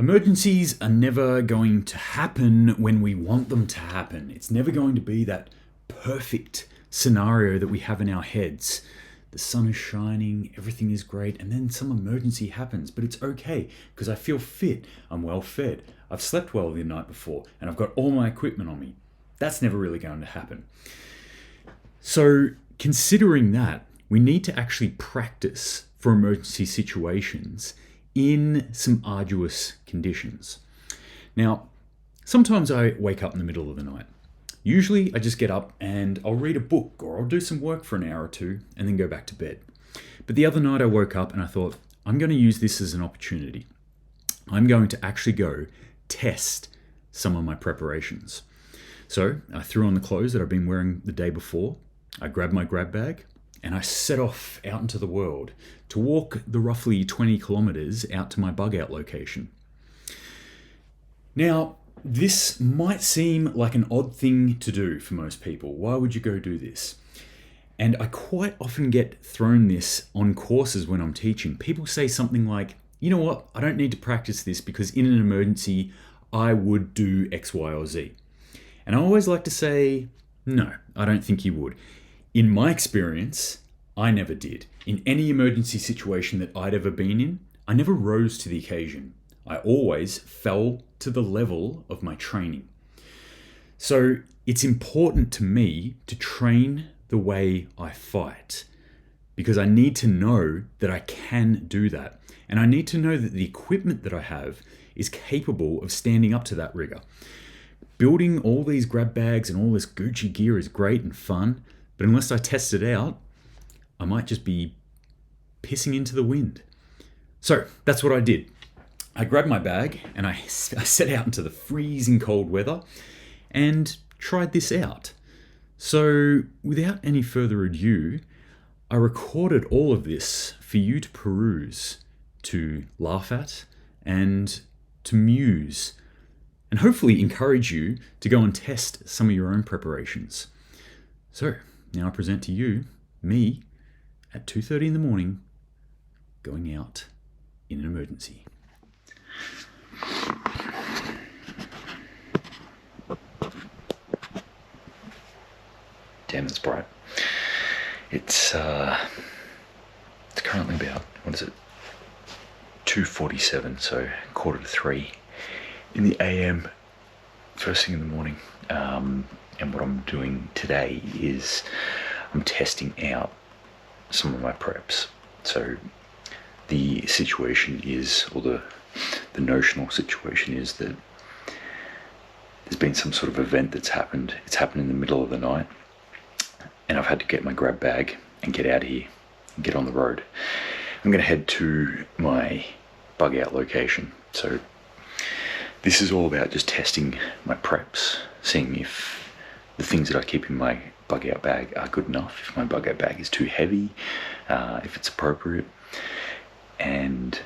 Emergencies are never going to happen when we want them to happen. It's never going to be that perfect scenario that we have in our heads. The sun is shining, everything is great, and then some emergency happens. But it's okay, because I feel fit, I'm well fed, I've slept well the night before, and I've got all my equipment on me. That's never really going to happen. So, considering that, we need to actually practice for emergency situations in some arduous conditions. Now, sometimes I wake up in the middle of the night. Usually I just get up and I'll read a book or I'll do some work for an hour or two and then go back to bed. But the other night I woke up and I thought, I'm going to use this as an opportunity. I'm going to actually go test some of my preparations. So I threw on the clothes that I've been wearing the day before. I grabbed my grab bag and I set off out into the world to walk the roughly 20 kilometers out to my bug out location. Now, this might seem like an odd thing to do for most people. Why would you go do this? And I quite often get thrown this on courses when I'm teaching. People say something like, you know what, I don't need to practice this because in an emergency, I would do X, Y, or Z. And I always like to say, no, I don't think you would. In my experience, I never did. In any emergency situation that I'd ever been in, I never rose to the occasion. I always fell to the level of my training. So it's important to me to train the way I fight because I need to know that I can do that. And I need to know that the equipment that I have is capable of standing up to that rigor. Building all these grab bags and all this Gucci gear is great and fun, but unless I test it out, I might just be pissing into the wind. So that's what I did. I grabbed my bag and I set out into the freezing cold weather and tried this out. So without any further ado, I recorded all of this for you to peruse, to laugh at, and to muse, and hopefully encourage you to go and test some of your own preparations. So now I present to you, me, at 2:30 in the morning, going out in an emergency. Damn, that's bright. It's currently about, 2:47, so 2:45 in the AM, first thing in the morning. And what I'm doing today is I'm testing out some of my preps. So the situation is, or the notional situation is that there's been some sort of event that's happened. It's happened in the middle of the night, and I've had to get my grab bag and get out of here and get on the road. I'm going to head to my bug out location. So this is all about just testing my preps, seeing if the things that I keep in my bug out bag are good enough, if my bug out bag is too heavy, if it's appropriate, and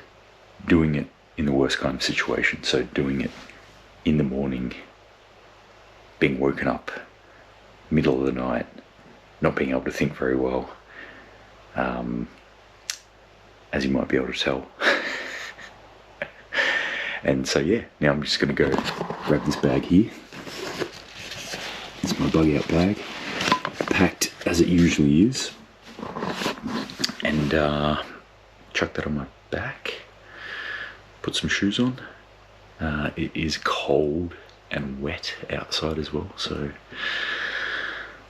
doing it in the worst kind of situation. So doing it in the morning, being woken up, middle of the night, not being able to think very well, as you might be able to tell. And so yeah, now I'm just going to go grab this bag here. It's my bug out bag, packed as it usually is, and chuck that on my back, put some shoes on. It is cold and wet outside as well, so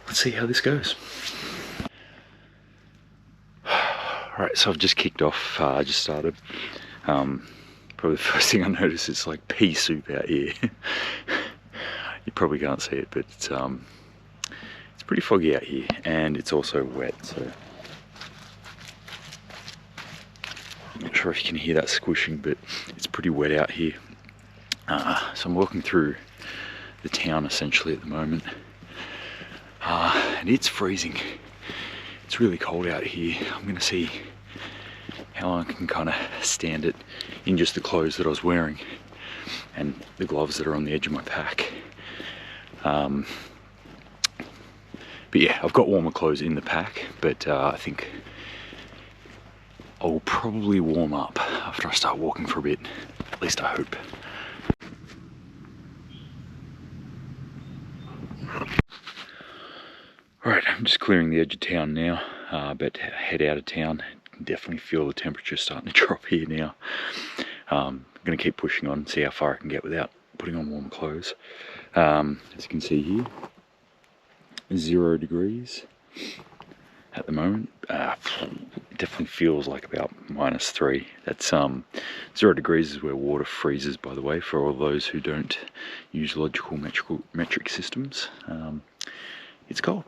let's see how this goes. Alright, so I've just kicked off, I just started. Probably the first thing I noticed is like pea soup out here. You probably can't see it, but it's pretty foggy out here, and it's also wet, so I'm not sure if you can hear that squishing, but it's pretty wet out here. So I'm walking through the town essentially at the moment, and it's freezing. It's really cold out here. I'm going to see how long I can kind of stand it in just the clothes that I was wearing and the gloves that are on the edge of my pack. But yeah, I've got warmer clothes in the pack, but I think I'll probably warm up after I start walking for a bit. At least I hope. Alright, I'm just clearing the edge of town now, about to head out of town. Can definitely feel the temperature starting to drop here now. I'm going to keep pushing on, see how far I can get without putting on warm clothes. As you can see here, 0 degrees at the moment. It definitely feels like about -3. That's 0 degrees is where water freezes, by the way, for all those who don't use logical metric systems. It's cold.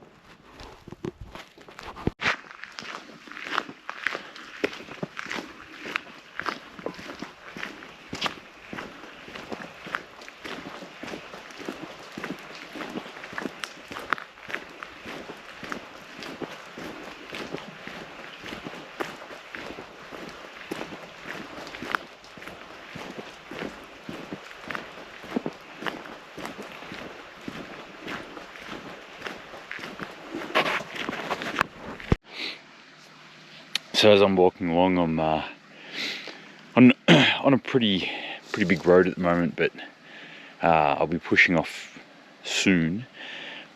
So as I'm walking along, I'm on a pretty big road at the moment, but I'll be pushing off soon.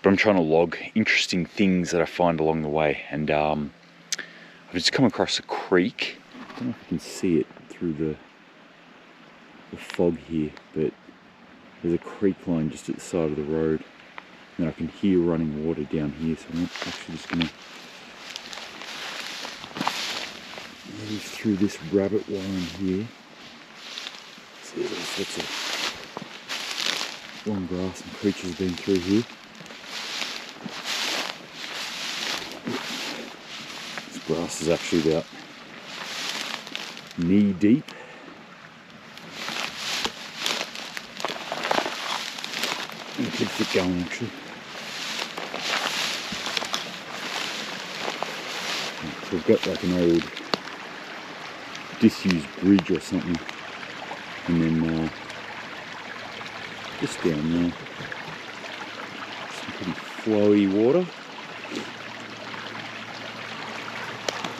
But I'm trying to log interesting things that I find along the way, and I've just come across a creek. I don't know if you can see it through the fog here, but there's a creek line just at the side of the road, and I can hear running water down here. So I'm actually just gonna move through this rabbit warren here. See, there's lots of long grass and creatures been through here. This grass is actually about knee deep. And it keeps it going actually. We've got like an old disused bridge or something, and then just down there some pretty flowy water,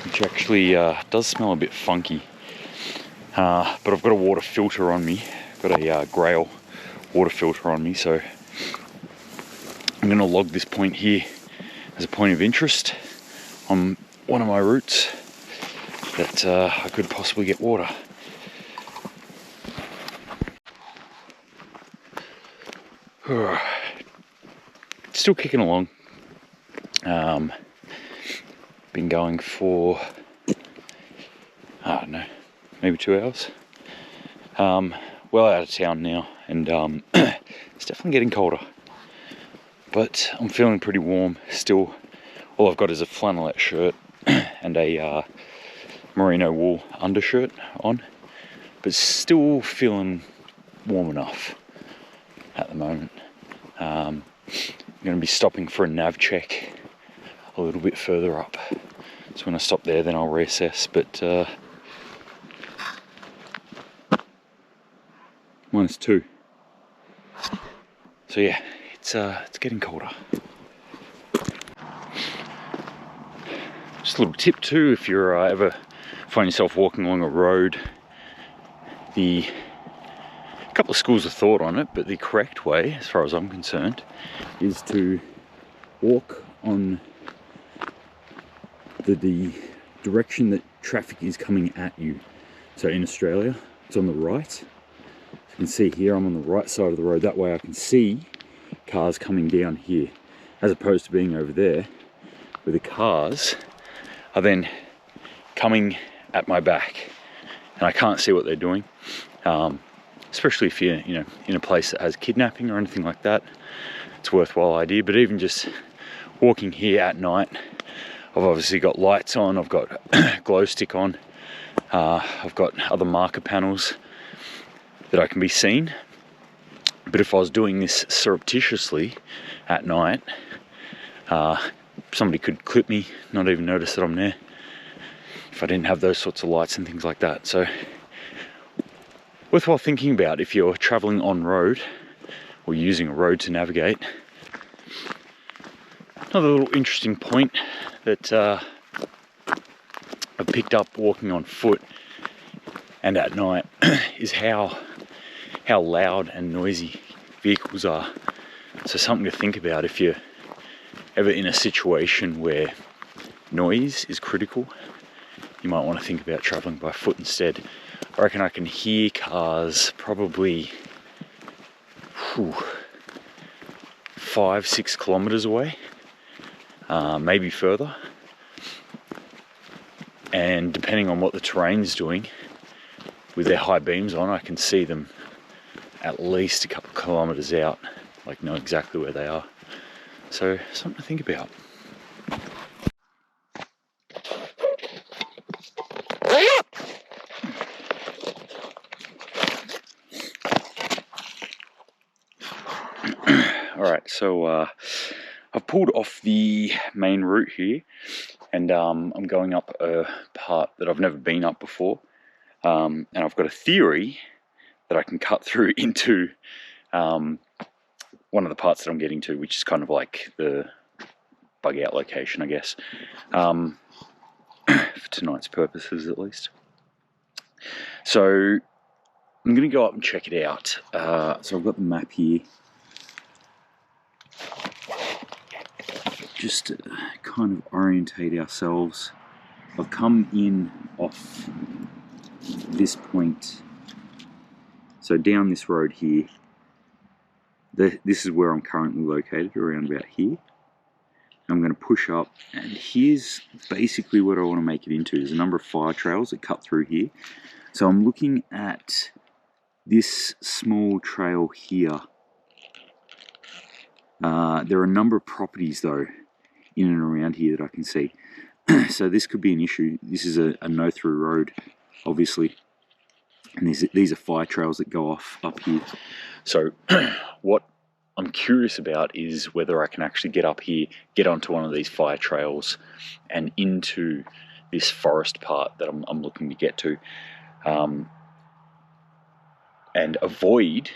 which actually does smell a bit funky, but I've got a water filter on me. I've got a Grail water filter on me, so I'm going to log this point here as a point of interest on one of my routes that I could possibly get water. Still kicking along. Been going for, I don't know, maybe 2 hours. Well out of town now, and it's definitely getting colder. But I'm feeling pretty warm still. All I've got is a flannelette shirt and a merino wool undershirt on, but still feeling warm enough at the moment. I'm going to be stopping for a nav check a little bit further up, so when I stop there then I'll reassess, but -2. So yeah, it's getting colder. Just a little tip too, if you're ever find yourself walking along a road, a couple of schools of thought on it, but the correct way, as far as I'm concerned, is to walk on the direction that traffic is coming at you. So in Australia, it's on the right. You can see here, I'm on the right side of the road. That way I can see cars coming down here, as opposed to being over there, where the cars are then coming at my back, and I can't see what they're doing. Especially if you're, in a place that has kidnapping or anything like that, it's a worthwhile idea. But even just walking here at night, I've obviously got lights on, I've got glow stick on, I've got other marker panels that I can be seen. But if I was doing this surreptitiously at night, somebody could clip me, not even notice that I'm there, if I didn't have those sorts of lights and things like that. So worthwhile thinking about if you're traveling on road or using a road to navigate. Another little interesting point that I picked up walking on foot and at night is how loud and noisy vehicles are. So something to think about if you're ever in a situation where noise is critical. You might want to think about travelling by foot instead. I reckon I can hear cars probably 5-6 kilometres away, maybe further. And depending on what the terrain's doing, with their high beams on, I can see them at least a couple of kilometres out, like know exactly where they are. So something to think about. Alright, so I've pulled off the main route here, and I'm going up a part that I've never been up before, and I've got a theory that I can cut through into one of the parts that I'm getting to, which is kind of like the bug out location, I guess, for tonight's purposes at least. So I'm going to go up and check it out. So I've got the map here, just to kind of orientate ourselves. I've come in off this point, so down this road here. This is where I'm currently located, around about here. I'm going to push up, and here's basically what I want to make it into. There's a number of fire trails that cut through here. So I'm looking at this small trail here. There are a number of properties though in and around here that I can see. So this could be an issue. This is a no-through road, obviously. And these are fire trails that go off up here. So what I'm curious about is whether I can actually get up here, get onto one of these fire trails and into this forest part that I'm looking to get to, and avoid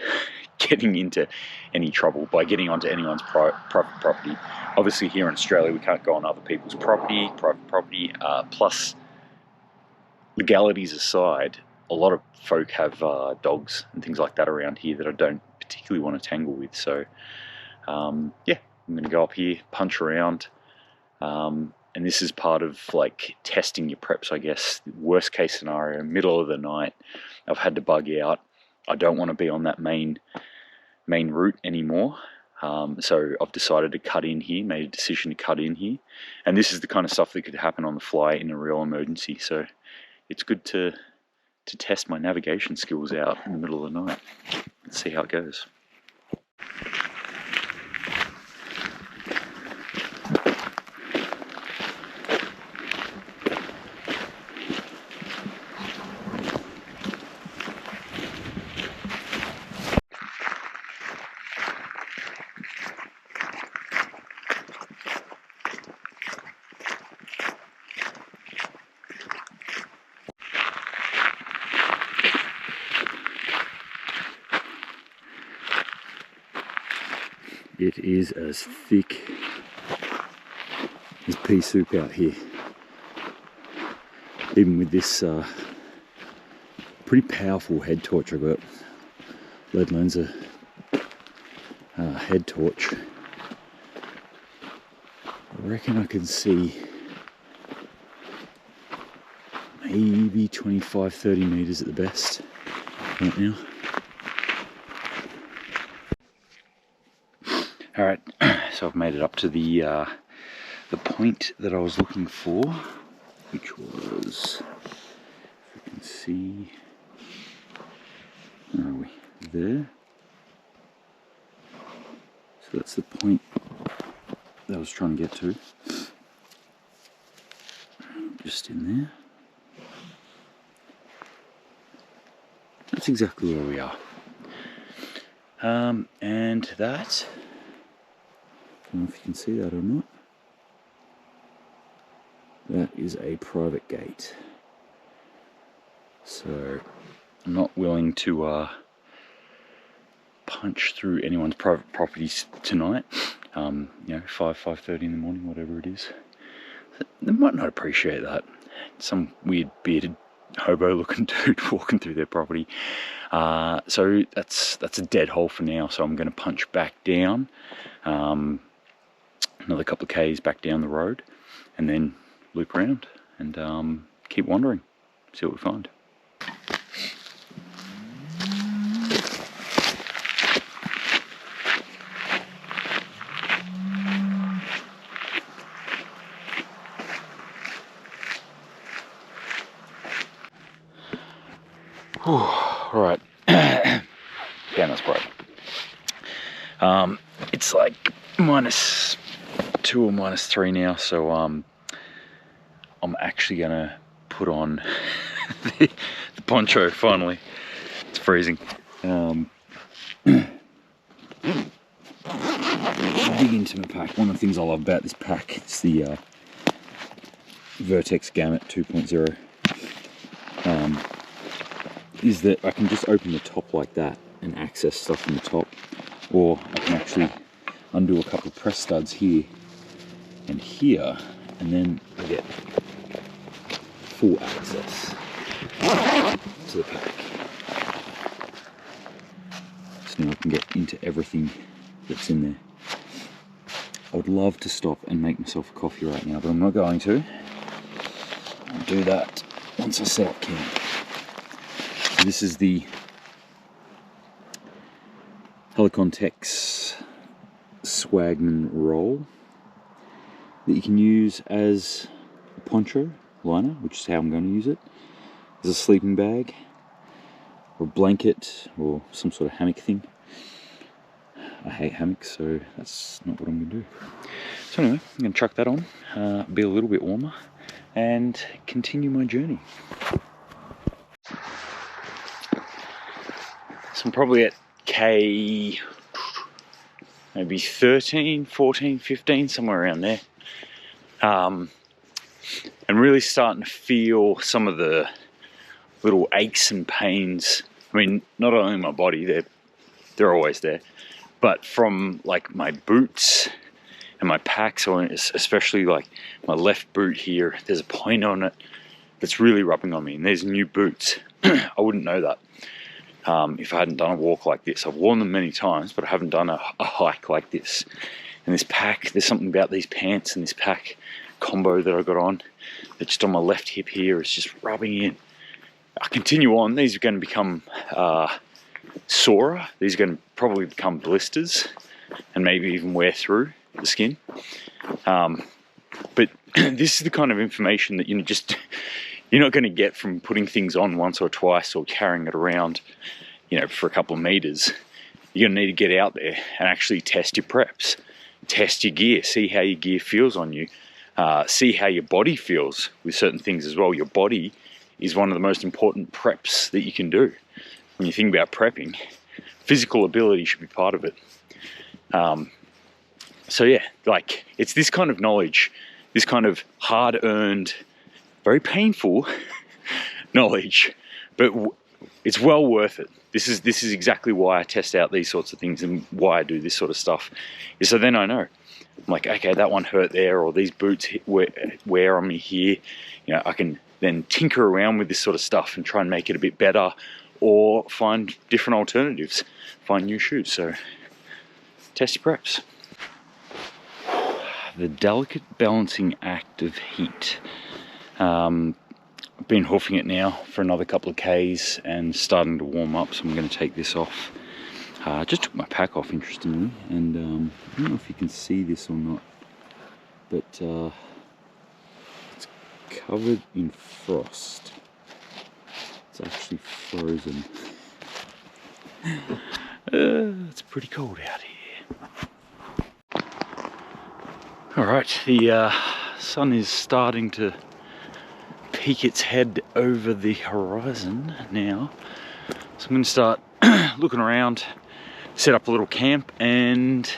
getting into any trouble by getting onto anyone's private property. Obviously here in Australia we can't go on other people's private property, plus legalities aside, a lot of folk have dogs and things like that around here that I don't particularly want to tangle with. So yeah, I'm going to go up here, punch around, and this is part of like testing your preps, I guess. Worst case scenario, middle of the night, I've had to bug out. I don't want to be on that main route anymore. So I've decided to cut in here, made a decision to cut in here. And this is the kind of stuff that could happen on the fly in a real emergency. So it's good to test my navigation skills out in the middle of the night. Let's see how it goes. It is as thick as pea soup out here. Even with this pretty powerful head torch I got, lead lenser head torch. I reckon I can see maybe 25-30 meters at the best right now. Alright, so I've made it up to the point that I was looking for, which was, if you can see, where are we? There. So that's the point that I was trying to get to. Just in there. That's exactly where we are. And that, I don't know if you can see that or not. That is a private gate. So I'm not willing to punch through anyone's private properties tonight. You know, 5:30 in the morning, whatever it is. They might not appreciate that. Some weird bearded hobo looking dude walking through their property. So that's a dead hole for now, so I'm going to punch back down another couple of k's back down the road and then loop around and keep wandering, see what we find. Right, damn, that's bright. It's like -2 or -3 now, so I'm actually gonna put on the poncho finally. It's freezing. Dig into my pack. One of the things I love about this pack is the Vertex Gamut 2.0. Is that I can just open the top like that and access stuff in the top, or I can actually undo a couple of press studs here and here, and then I get full access to the pack. So now I can get into everything that's in there. I would love to stop and make myself a coffee right now, but I'm not going to. I'll do that once I set up camp. This is the Helikon-Tex Swagman roll that you can use as a poncho liner, which is how I'm going to use it, as a sleeping bag or a blanket or some sort of hammock thing. I hate hammocks, so that's not what I'm going to do. So anyway, I'm going to chuck that on, be a little bit warmer, and continue my journey. So I'm probably at K maybe 13, 14, 15, somewhere around there. And really starting to feel some of the little aches and pains. I mean, not only in my body, they're always there, but from like my boots and my pack, so especially like my left boot here, there's a point on it that's really rubbing on me, and there's new boots. I wouldn't know that if I hadn't done a walk like this. I've worn them many times, but I haven't done a hike like this. And this pack, there's something about these pants and this pack combo that I got on, that's just on my left hip here, it's just rubbing in. I continue on, these are going to become sorer, these are going to probably become blisters and maybe even wear through the skin. But this is the kind of information that you're not going to get from putting things on once or twice or carrying it around, for a couple of meters. You're going to need to get out there and actually test your preps, test your gear, see how your gear feels on you, see how your body feels with certain things as well. Your body is one of the most important preps that you can do. When you think about prepping, physical ability should be part of it. So yeah, like, it's this kind of knowledge, this kind of hard-earned, very painful knowledge, but it's well worth it. This is exactly why I test out these sorts of things and why I do this sort of stuff. Is so then I know, I'm like, okay, that one hurt there, or these boots wear on me here. I can then tinker around with this sort of stuff and try and make it a bit better, or find different alternatives, find new shoes. So test your preps. The delicate balancing act of heat. I've been hoofing it now for another couple of Ks and starting to warm up, so I'm going to take this off. Just took my pack off, interestingly, and I don't know if you can see this or not, but it's covered in frost. It's actually frozen. It's pretty cold out here. Alright, the sun is starting to peek its head over the horizon now, so I'm going to start looking around, set up a little camp and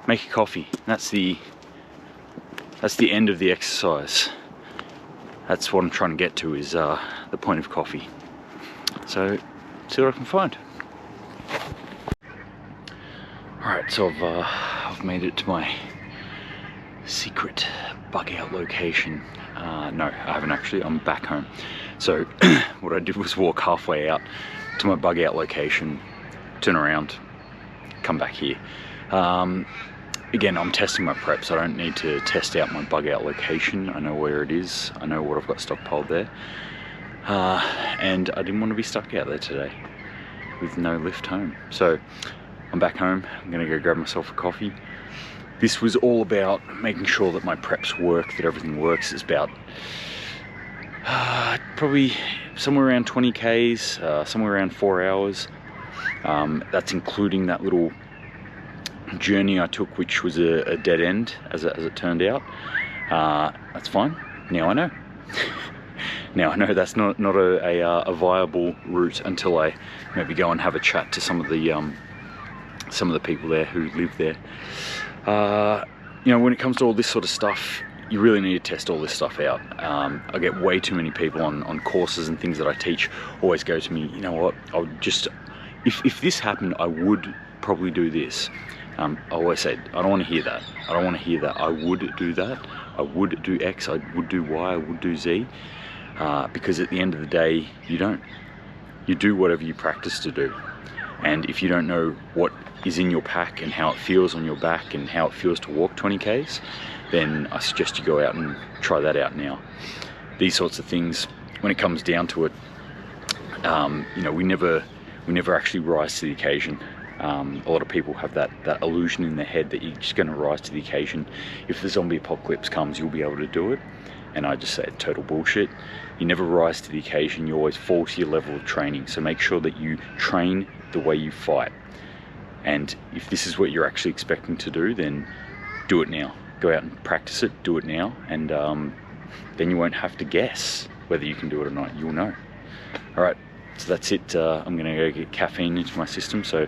make a coffee. That's the end of the exercise. That's what I'm trying to get to, is the point of coffee. So see what I can find. Alright, so I've made it to my secret bug out location. No, I haven't actually, I'm back home. So what I did was walk halfway out to my bug out location, turn around, come back here. Again, I'm testing my prep, so I don't need to test out my bug out location. I know where it is, I know what I've got stockpiled there. And I didn't want to be stuck out there today with no lift home. So I'm back home, I'm gonna go grab myself a coffee. This was all about making sure that my preps work, that everything works. It's about probably somewhere around 20 Ks, somewhere around 4 hours. That's including that little journey I took, which was a dead end, as it turned out. That's fine. Now I know. Now I know that's not a viable route until I maybe go and have a chat to some of the people there who live there. You know, when it comes to all this sort of stuff, you really need to test all this stuff out. I get way too many people on courses and things that I teach always go to me, you know what, I would just, if this happened, I would probably do this. I always say, I don't want to hear that. I don't want to hear that. I would do that. I would do X. I would do Y. I would do Z. Because at the end of the day, you don't. You do whatever you practice to do. And if you don't know what is in your pack and how it feels on your back and how it feels to walk 20 Ks, then I suggest you go out and try that out now. These sorts of things, when it comes down to it, you know, we never actually rise to the occasion. A lot of people have that illusion in their head that you're just going to rise to the occasion. If the zombie apocalypse comes, you'll be able to do it. And I just say total bullshit. You never rise to the occasion, you always fall to your level of training. So make sure that you train the way you fight. And if this is what you're actually expecting to do, then do it now. Go out and practice it, do it now, and then you won't have to guess whether you can do it or not. You'll know. All right. So that's it. I'm gonna go get caffeine into my system. So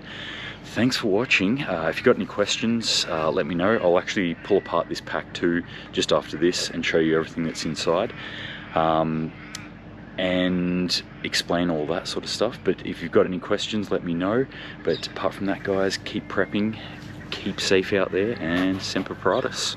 thanks for watching. If you've got any questions, let me know. I'll actually pull apart this pack too just after this and show you everything that's inside, and explain all that sort of stuff. But if you've got any questions, let me know. But apart from that, guys, keep prepping, keep safe out there, and Semper Paratus.